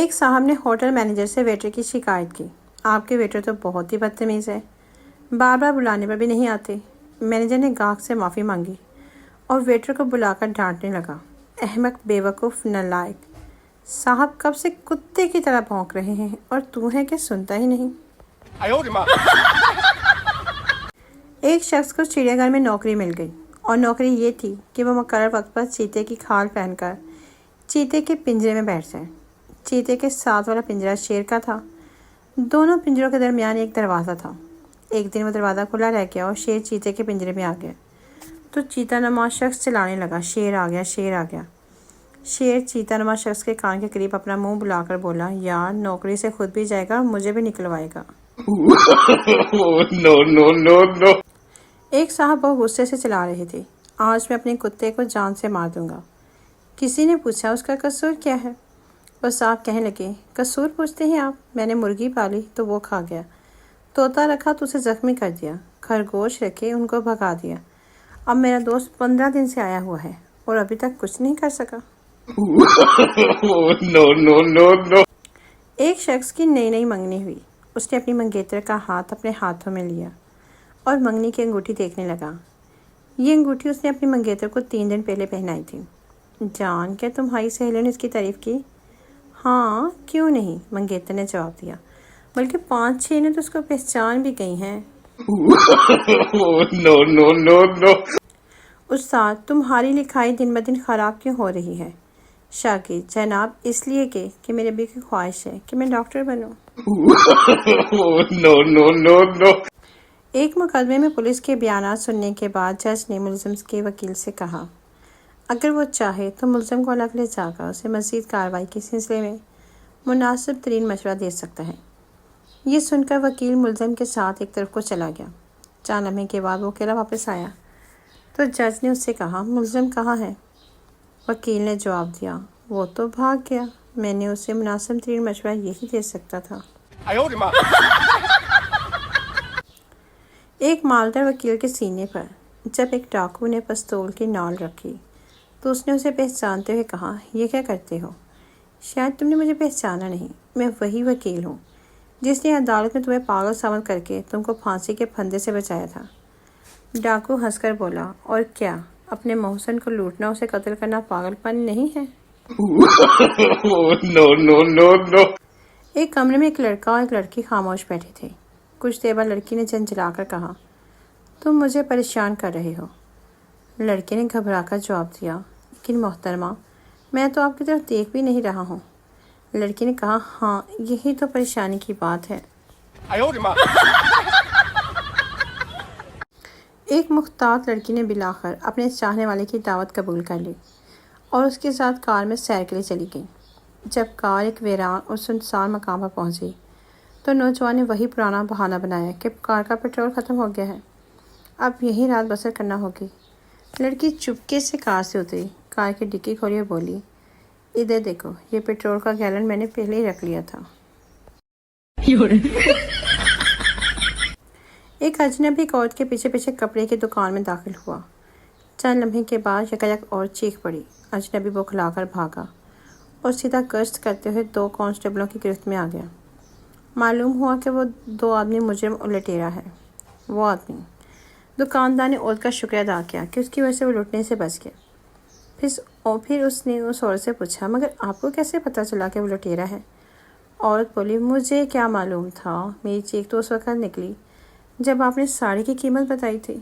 ایک صاحب نے ہوٹل مینیجر سے ویٹر کی شکایت کی، آپ کے ویٹر تو بہت ہی بدتمیز ہے، بار بار بلانے پر بھی نہیں آتے۔ مینیجر نے گاہک سے معافی مانگی اور ویٹر کو بلا کر ڈانٹنے لگا، احمق، بیوقوف، نالائق، صاحب کب سے کتے کی طرح بھونک رہے ہیں اور تو ہے کہ سنتا ہی نہیں۔ ایک شخص کو چڑیا گھر میں نوکری مل گئی اور نوکری یہ تھی کہ وہ مقرر وقت پر چیتے کی کھال پہن کر چیتے کے پنجرے میں بیٹھ جائے۔ چیتے کے ساتھ والا پنجرا شیر کا تھا۔ دونوں پنجروں کے درمیان ایک دروازہ تھا۔ ایک دن وہ دروازہ کھلا رہ گیا اور شیر چیتے کے پنجرے میں آ گیا تو چیتا نما شخص چلانے لگا، شیر آ گیا، شیر آ گیا۔ شیر چیتا نما شخص کے کان کے قریب اپنا منہ بلا کر بولا، یار نوکری سے خود بھی جائے گا اور مجھے بھی نکلوائے گا۔ ایک صاحب بہت غصے سے چلا رہے تھے، آج میں اپنے کتے کو جان سے مار دوں گا۔ کسی نے پوچھا اس کا قصور کیا ہے؟ وہ صاحب کہنے لگے، قصور پوچھتے ہیں آپ؟ میں نے مرغی پالی تو وہ کھا گیا، طوطا رکھا تو اسے زخمی کر دیا، خرگوش رکھے ان کو بھگا دیا، اب میرا دوست 15 دن سے آیا ہوا ہے اور ابھی تک کچھ نہیں کر سکا۔ ایک شخص کی نئی نئی منگنی ہوئی، اس نے اپنی منگیتر کا ہاتھ اپنے ہاتھوں میں لیا اور منگنی کی انگوٹھی دیکھنے لگا۔ یہ انگوٹھی اس نے اپنی منگیتر کو 3 دن پہلے پہنائی تھی۔ جان، کیا تمہاری سہیلیوں نے اس کی تعریف کی؟ ہاں، کیوں نہیں، منگیتر نے جواب دیا، بلکہ 5-6 نے تو اس کو پہچان بھی گئی ہیں۔ استاد، تمہاری لکھائی دن بدن خراب کیوں ہو رہی ہے؟ شاگرد، جناب اس لیے کہ میرے ابھی کی خواہش ہے کہ میں ڈاکٹر بنوں۔ ایک مقدمے میں پولیس کے بیانات سننے کے بعد جج نے ملزم کے وکیل سے کہا، اگر وہ چاہے تو ملزم کو الگ لے جا کر اسے مزید کارروائی کے سلسلے میں مناسب ترین مشورہ دے سکتا ہے۔ یہ سن کر وکیل ملزم کے ساتھ ایک طرف کو چلا گیا۔ چند لمحے کے بعد وہ اکیلا واپس آیا تو جج نے اس سے کہا، ملزم کہاں ہے؟ وکیل نے جواب دیا، وہ تو بھاگ گیا، میں نے اسے مناسب ترین مشورہ یہی دے سکتا تھا۔ ایک مالدار وکیل کے سینے پر جب ایک ڈاکو نے پستول کی نال رکھی تو اس نے اسے پہچانتے ہوئے کہا، یہ کیا کرتے ہو؟ شاید تم نے مجھے پہچانا نہیں، میں وہی وکیل ہوں جس نے عدالت میں تمہیں پاگل ثابت کر کے تم کو پھانسی کے پھندے سے بچایا تھا۔ ڈاکو ہنس کر بولا، اور کیا اپنے محسن کو لوٹنا، اسے قتل کرنا پاگل پن نہیں ہے؟ ایک کمرے میں ایک لڑکا اور ایک لڑکی خاموش بیٹھے تھے۔ کچھ دیر بعد لڑکی نے جھنجھلا کر کہا، تم مجھے پریشان کر رہے ہو۔ لڑکے نے گھبرا کر جواب دیا، لیکن محترمہ، میں تو آپ کی طرف دیکھ بھی نہیں رہا ہوں۔ لڑکی نے کہا، ہاں یہی تو پریشانی کی بات ہے۔ ایک محتاط لڑکی نے بلاخر اپنے چاہنے والے کی دعوت قبول کر لی اور اس کے ساتھ کار میں سیر کے لیے چلی گئی۔ جب کار ایک ویران اور سنسان مقام پر پہنچی تو نوجوان نے وہی پرانا بہانہ بنایا کہ کار کا پیٹرول ختم ہو گیا ہے، اب یہی رات بسر کرنا ہوگی۔ لڑکی چپکے سے کار سے اتری، کار کی ڈکی کھولی اور بولی، ادھر دیکھو، یہ پیٹرول کا گیلن میں نے پہلے ہی رکھ لیا تھا۔ ایک اجنبی ایک عورت کے پیچھے پیچھے کپڑے کی دکان میں داخل ہوا۔ چند لمحے کے بعد یکایک عورت چیخ پڑی، اجنبی بوکھلا کر بھاگا اور سیدھا گشت کرتے ہوئے 2 کانسٹیبلوں کی گرفت میں آ گیا۔ معلوم ہوا کہ وہ 2 آدمی مجرم اور لٹیرا ہے۔ وہ آدمی، دکاندار نے عورت کا شکریہ ادا کیا کہ اس کی وجہ سے وہ لٹنے سے بچ گیا۔ پھر اس نے اس عورت سے پوچھا، مگر آپ کو کیسے پتہ چلا کہ وہ لٹیرا ہے؟ عورت بولی، مجھے کیا معلوم تھا، میری چیخ تو اس وقت نکلی جب آپ نے ساڑی کی قیمت بتائی تھی۔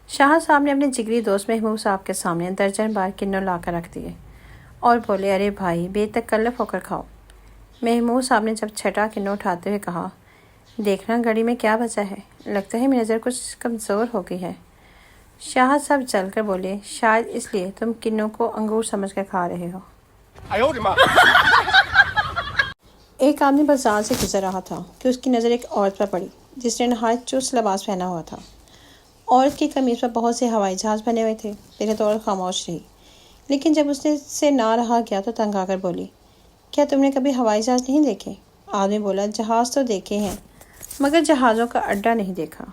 شاہ صاحب نے اپنے جگری دوست محبوب صاحب کے سامنے درجن بار کنو لا کر رکھ دیے اور بولے، ارے بھائی، بے تکلف ہو کر کھاؤ۔ محمود صاحب نے جب چھٹا کنو اٹھاتے ہوئے کہا، دیکھنا گھڑی میں کیا بچا ہے، لگتا ہے میری نظر کچھ کمزور ہو گئی ہے۔ شاہ صاحب چل کر بولے، شاید اس لیے تم کنو کو انگور سمجھ کر کھا رہے ہو۔ ایک آدمی بازار سے گزر رہا تھا کہ اس کی نظر ایک عورت پر پڑی جس نے نہایت چست لباس پہنا ہوا تھا۔ عورت کی قمیض پر بہت سے ہوائی جہاز بنے ہوئے تھے۔ پہلے تو عورت خاموش رہی، لیکن جب اس سے نہ رہا گیا تو تنگ آ کر بولی، کیا تم نے کبھی ہوائی جہاز نہیں دیکھے؟ آدمی بولا، جہاز تو دیکھے ہیں مگر جہازوں کا اڈا نہیں دیکھا۔